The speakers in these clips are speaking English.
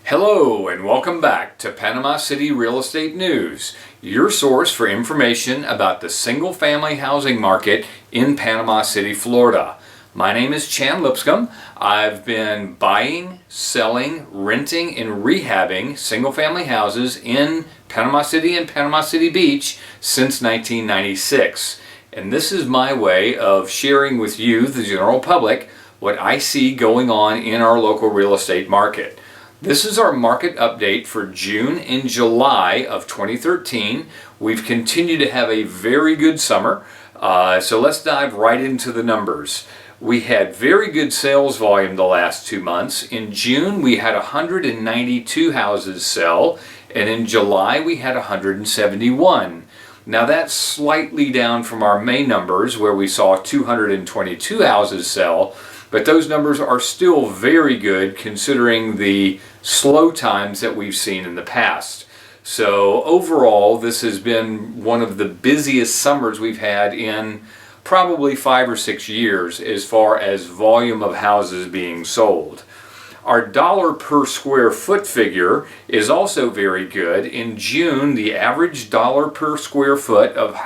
Hello and welcome back to Panama City Real Estate News, your source for information about the single-family housing market in Panama City, Florida. My name is Chan Lipscomb. I've been buying, selling, renting, and rehabbing single-family houses in Panama City and Panama City Beach since 1996. And this is my way of sharing with you, the general public, what I see going on in our local real estate market. This is our market update for June and July of 2013. We've continued to have a very good summer, so let's dive right into the numbers. We had very good sales volume the last 2 months. In June we had 192 houses sell, and in July we had 171. Now that's slightly down from our May numbers where we saw 222 houses sell, but those numbers are still very good considering the slow times that we've seen in the past. So overall, this has been one of the busiest summers we've had in probably 5 or 6 years as far as volume of houses being sold. Our dollar per square foot figure is also very good. In June, the average dollar per square foot of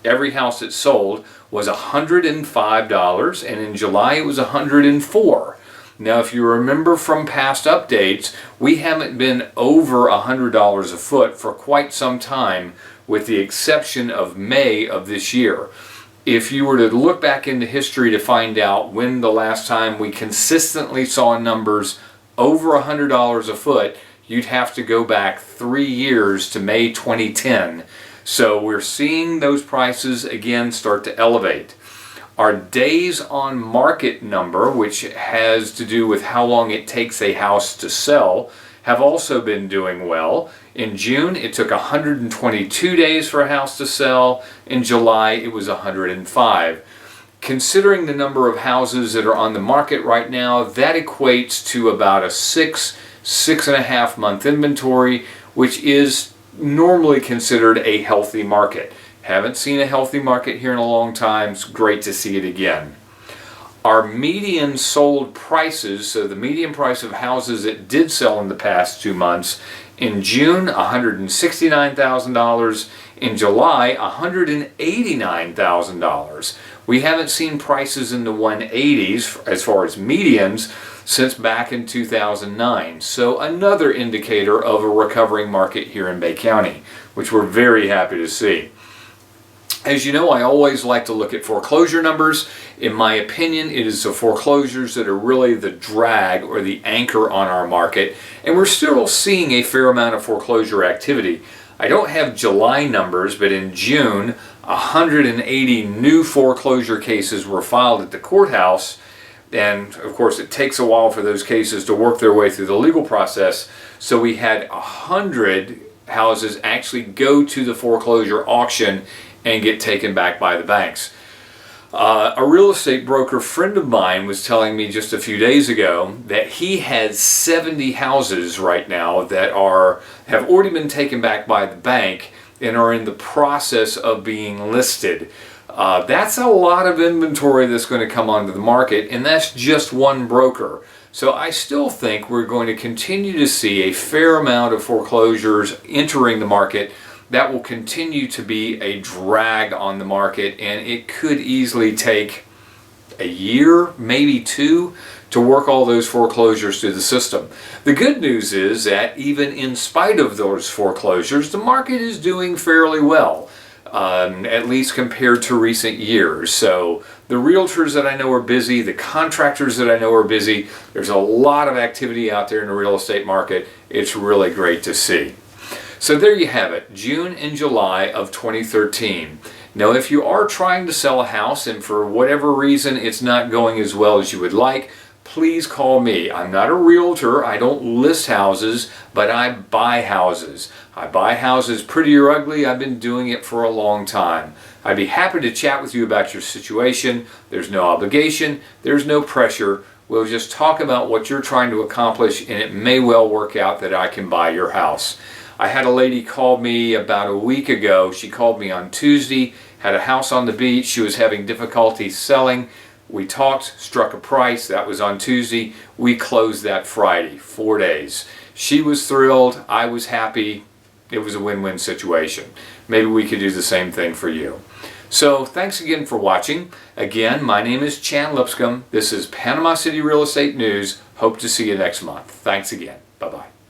every house that sold was $105, and in July it was $104. Now, if you remember from past updates, we haven't been over $100 a foot for quite some time, with the exception of May of this year. If you were to look back into history to find out when the last time we consistently saw numbers over $100 a foot, you'd have to go back 3 years to May 2010. So we're seeing those prices again start to elevate. Our days on market number, which has to do with how long it takes a house to sell, have also been doing well. In June it took 122 days for a house to sell. In July it was 105. Considering the number of houses that are on the market right now, that equates to about a 6.5 month inventory, which is normally considered a healthy market. Haven't seen a healthy market here in a long time. It's great to see it again. Our median sold prices, so the median price of houses that did sell in the past 2 months, in June $169,000, in July $189,000. We haven't seen prices in the 180s as far as medians since back in 2009. So another indicator of a recovering market here in Bay County, which we're very happy to see. As you know, I always like to look at foreclosure numbers. In my opinion, it is the foreclosures that are really the drag or the anchor on our market, and we're still seeing a fair amount of foreclosure activity. I don't have July numbers, but in June, 180 new foreclosure cases were filed at the courthouse, and of course it takes a while for those cases to work their way through the legal process, so we had 100 houses actually go to the foreclosure auction and get taken back by the banks. A real estate broker friend of mine was telling me just a few days ago that he has 70 houses right now that have already been taken back by the bank and are in the process of being listed. That's a lot of inventory that's going to come onto the market, and that's just one broker. So I still think we're going to continue to see a fair amount of foreclosures entering the market. That will continue to be a drag on the market, and it could easily take a year, maybe 2, to work all those foreclosures through the system. The good news is that even in spite of those foreclosures, the market is doing fairly well, at least compared to recent years. So the realtors that I know are busy, the contractors that I know are busy. There's a lot of activity out there in the real estate market. It's really great to see. So there you have it, June and July of 2013. Now, if you are trying to sell a house and for whatever reason it's not going as well as you would like, please call me. I'm not a realtor. I don't list houses, but I buy houses. I buy houses pretty or ugly. I've been doing it for a long time. I'd be happy to chat with you about your situation. There's no obligation. There's no pressure. We'll just talk about what you're trying to accomplish, and it may well work out that I can buy your house. I had a lady call me about a week ago. She called me on Tuesday, had a house on the beach. She was having difficulty selling. We talked, struck a price. That was on Tuesday. We closed that Friday, 4 days. She was thrilled. I was happy. It was a win-win situation. Maybe we could do the same thing for you. So thanks again for watching. Again, my name is Chan Lipscomb. This is Panama City Real Estate News. Hope to see you next month. Thanks again. Bye-bye.